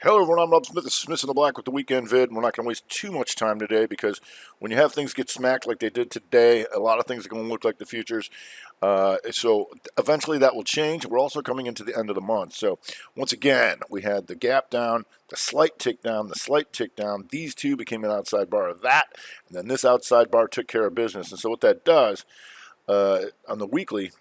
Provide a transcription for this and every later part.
Hello everyone, I'm Rob Smith. This is Smith in the Black with the weekend vid. We're not going to waste too much time today because when you have things get smacked like they did today, a lot of things are going to look like the futures. So eventually that will change. We're also coming into the end of the month. So once again, we had the gap down, the slight tick down, the slight tick down. These two became an outside bar of that, and then this outside bar took care of business. And so what that does on the weekly,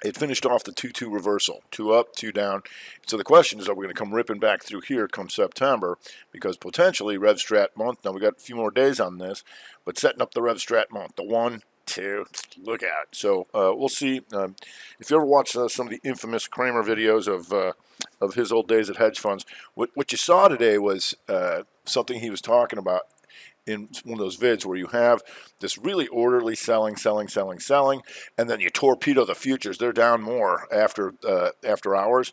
it finished off the 2-2 reversal, 2 up, 2 down. So the question is, are we going to come ripping back through here come September? Because potentially RevStrat month, now we got a few more days on this, but setting up the RevStrat month, the 1, 2, look out. So we'll see. If you ever watched some of the infamous Kramer videos of his old days at hedge funds, what you saw today was something he was talking about in one of those vids where you have this really orderly selling, and then you torpedo the futures. They're down more after hours.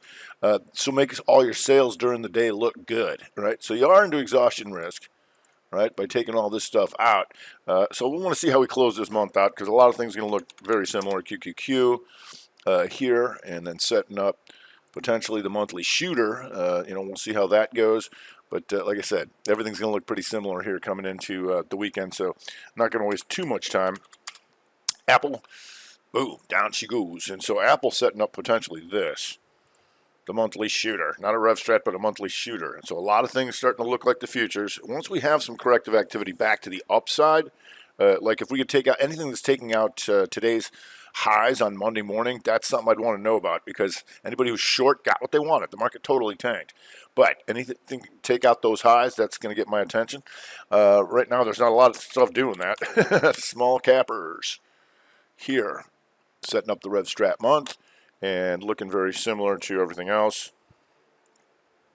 So makes all your sales during the day look good, right? So you are into exhaustion risk, right, by taking all this stuff out. So we want to see how we close this month out because a lot of things are going to look very similar. QQQ here, and then setting up potentially the monthly shooter. We'll see how that goes. But like I said, everything's going to look pretty similar here coming into the weekend, so I'm not going to waste too much time. Apple, boom, down she goes. And so Apple setting up potentially this, the monthly shooter. Not a RevStrat, but a monthly shooter. And so a lot of things starting to look like the futures. Once we have some corrective activity back to the upside, like if we could take out anything that's taking out today's highs on Monday morning, that's something I'd want to know about because anybody who's short got what they wanted. The market totally tanked. But anything take out those highs, that's going to get my attention. Right now, there's not a lot of stuff doing that. Small cappers here, setting up the RevStrat month and looking very similar to everything else.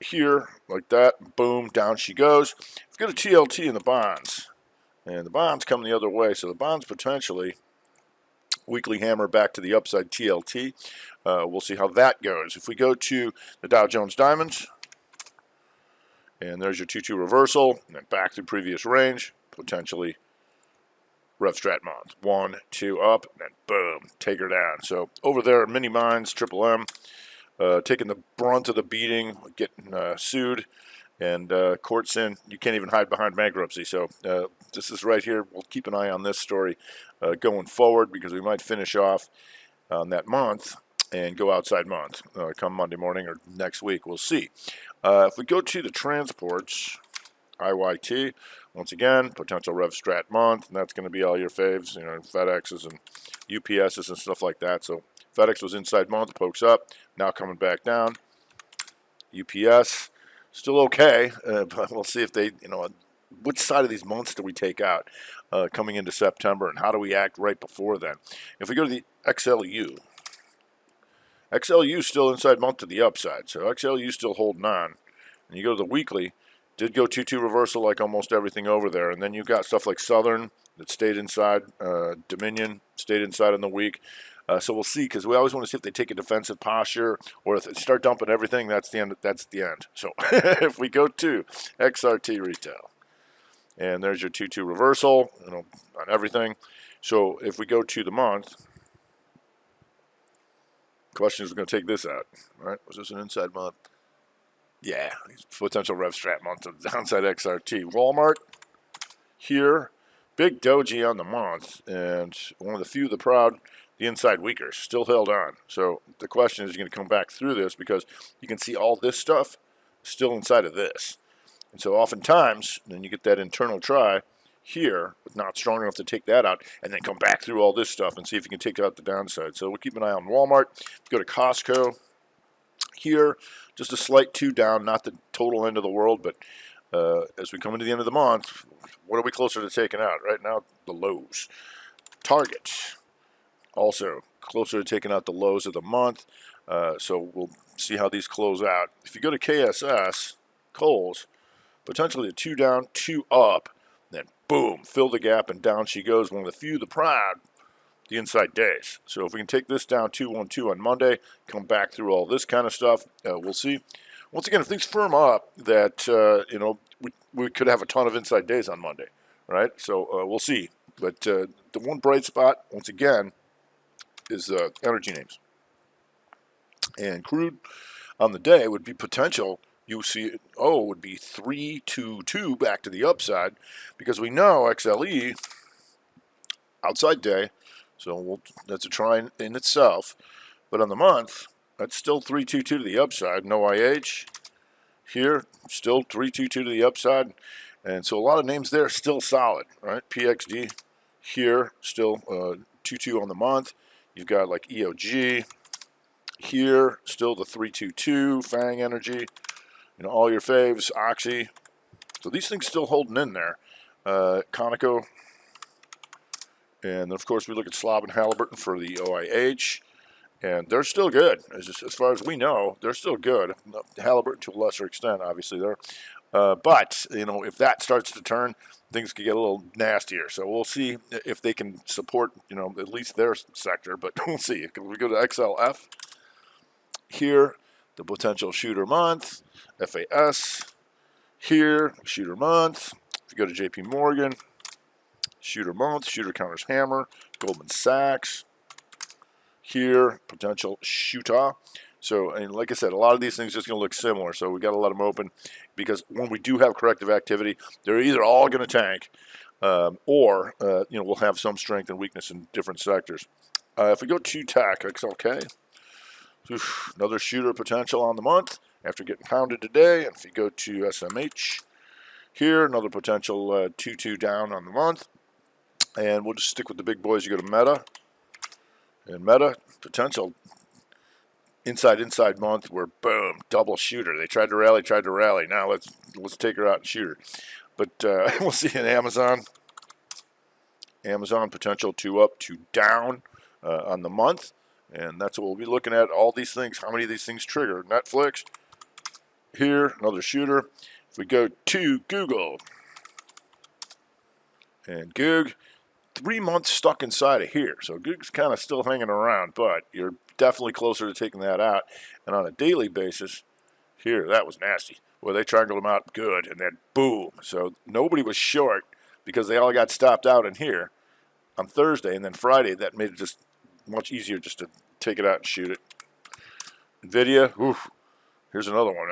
Here, like that, boom, down she goes. We've got a TLT in the bonds. And the bonds come the other way, so the bonds potentially weekly hammer back to the upside TLT. We'll see how that goes. If we go to the Dow Jones Diamonds, and there's your 2-2 reversal, and then back to previous range, potentially RevStrat month. 1, 2 up, and then boom, take her down. So over there, mini mines, Triple M, taking the brunt of the beating, getting sued. And courts in, you can't even hide behind bankruptcy. So this is right here. We'll keep an eye on this story going forward because we might finish off on that month and go outside month come Monday morning or next week. We'll see. If we go to the transports, IYT, once again, potential RevStrat month, and that's going to be all your faves, FedExes and UPSs and stuff like that. So FedEx was inside month, pokes up, now coming back down. UPS, still okay, but we'll see if they, which side of these months do we take out coming into September, and how do we act right before then? If we go to the XLU, XLU still inside month to the upside, so XLU still holding on. And you go to the weekly, did go 2-2 reversal like almost everything over there, and then you've got stuff like Southern that stayed inside, Dominion stayed inside in the week. So we'll see, because we always want to see if they take a defensive posture, or if they start dumping everything, that's the end. That's the end. So if we go to XRT retail, and there's your 2-2 reversal, on everything. So if we go to the month, question is, we're going to take this out, right? Was this an inside month? Yeah, potential RevStrat month of downside XRT. Walmart here, big doji on the month, and one of the few, the proud. The inside weakers still held on. So the question is, you're going to come back through this because you can see all this stuff still inside of this. And so oftentimes, then you get that internal try here, but not strong enough to take that out, and then come back through all this stuff and see if you can take out the downside. So we'll keep an eye on Walmart. Go to Costco here, just a slight 2 down, not the total end of the world, but as we come into the end of the month, what are we closer to taking out? Right now, the lows. Target. Also, closer to taking out the lows of the month, so we'll see how these close out. If you go to KSS, Kohl's, potentially a 2 down, 2 up, then boom, fill the gap, and down she goes. One of the few, the proud, the inside days. So if we can take this down 2-1-2 on Monday, come back through all this kind of stuff, we'll see. Once again, if things firm up, that we could have a ton of inside days on Monday, right? So we'll see. But the one bright spot, once again, is energy names. And crude on the day would be potential you see, oh, it would be 322 back to the upside, because we know XLE outside day, so that's a try in itself. But on the month, that's still 322 to the upside. No IH here, still 322 to the upside, and so a lot of names there still solid, right? PXD here still 22 on the month. You've got like EOG here, still the 322, Fang Energy, you know, all your faves, Oxy. So these things still holding in there. Conoco, and then of course we look at Slob and Halliburton for the OIH, and they're still good. As far as we know, they're still good. Halliburton to a lesser extent, obviously there. But you know, if that starts to turn, things could get a little nastier. So we'll see if they can support, you know, at least their sector. But we'll see. We go to XLF here, the potential shooter month. FAS here, shooter month. If you go to JP Morgan, shooter month, shooter counters hammer. Goldman Sachs here, potential shooter. So, and like I said, a lot of these things are just going to look similar. So we got to let them open, because when we do have corrective activity, they're either all going to tank, or you know, we'll have some strength and weakness in different sectors. If we go to TAC, XLK, another shooter potential on the month after getting pounded today. And if you go to SMH here, another potential 2-2 down on the month. And we'll just stick with the big boys. You go to Meta, and Meta potential inside month, where boom, double shooter. They tried to rally. Now let's take her out and shoot her. But we'll see in Amazon potential 2 up, 2 down on the month, and that's what we'll be looking at. All these things, how many of these things trigger? Netflix here, another shooter. If we go to Google, and Goog, 3 months stuck inside of here. So Goog's kind of still hanging around, but you're definitely closer to taking that out. And on a daily basis, here, that was nasty. Well, they triangled them out good, and then boom. So nobody was short, because they all got stopped out in here on Thursday, and then Friday, that made it just much easier just to take it out and shoot it. NVIDIA, oof, here's another one.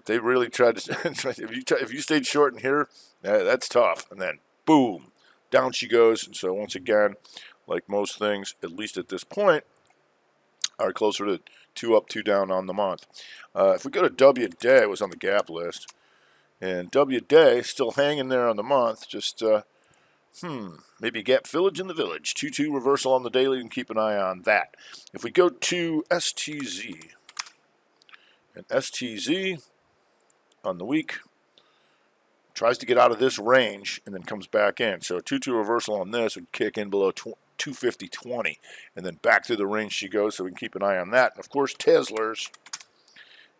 They really tried to, if you stayed short in here, that's tough. And then boom, down she goes. And so once again, like most things, at least at this point, are closer to 2 up, 2 down on the month. If we go to W Day, it was on the gap list, and W Day still hanging there on the month. Just maybe gap village in the village. 2-2 reversal on the daily, and keep an eye on that. If we go to STZ, and STZ on the week tries to get out of this range and then comes back in. So a 2-2 reversal on this would kick in below 250.20, and then back through the range she goes, so we can keep an eye on that. And of course, Tesla's.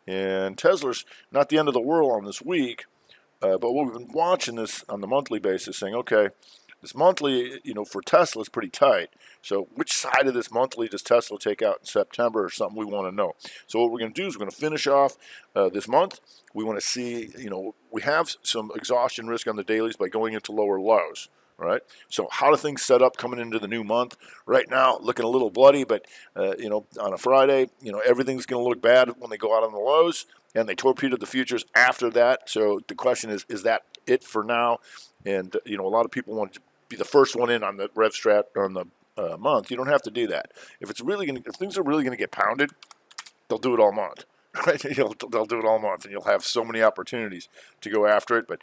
And Tesla's not the end of the world on this week, but what we've been watching this on the monthly basis, saying, okay, this monthly, you know, for Tesla is pretty tight. So which side of this monthly does Tesla take out in September, or something we want to know. So what we're going to do is we're going to finish off this month. We want to see, you know, we have some exhaustion risk on the dailies by going into lower lows. Right. So how do things set up coming into the new month? Right now, looking a little bloody, but you know, on a Friday, you know, everything's going to look bad when they go out on the lows, and they torpedoed the futures after that. So the question is that it for now? And you know, a lot of people want to be the first one in on the rev strat on the month. You don't have to do that. If things are really going to get pounded, they'll do it all month. Right? They'll do it all month, and you'll have so many opportunities to go after it. But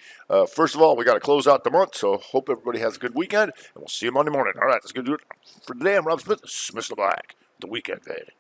first of all, we got to close out the month, so hope everybody has a good weekend, and we'll see you Monday morning. All right, that's going to do it for today. I'm Rob Smith, Smith the Black, the Weekend Vid.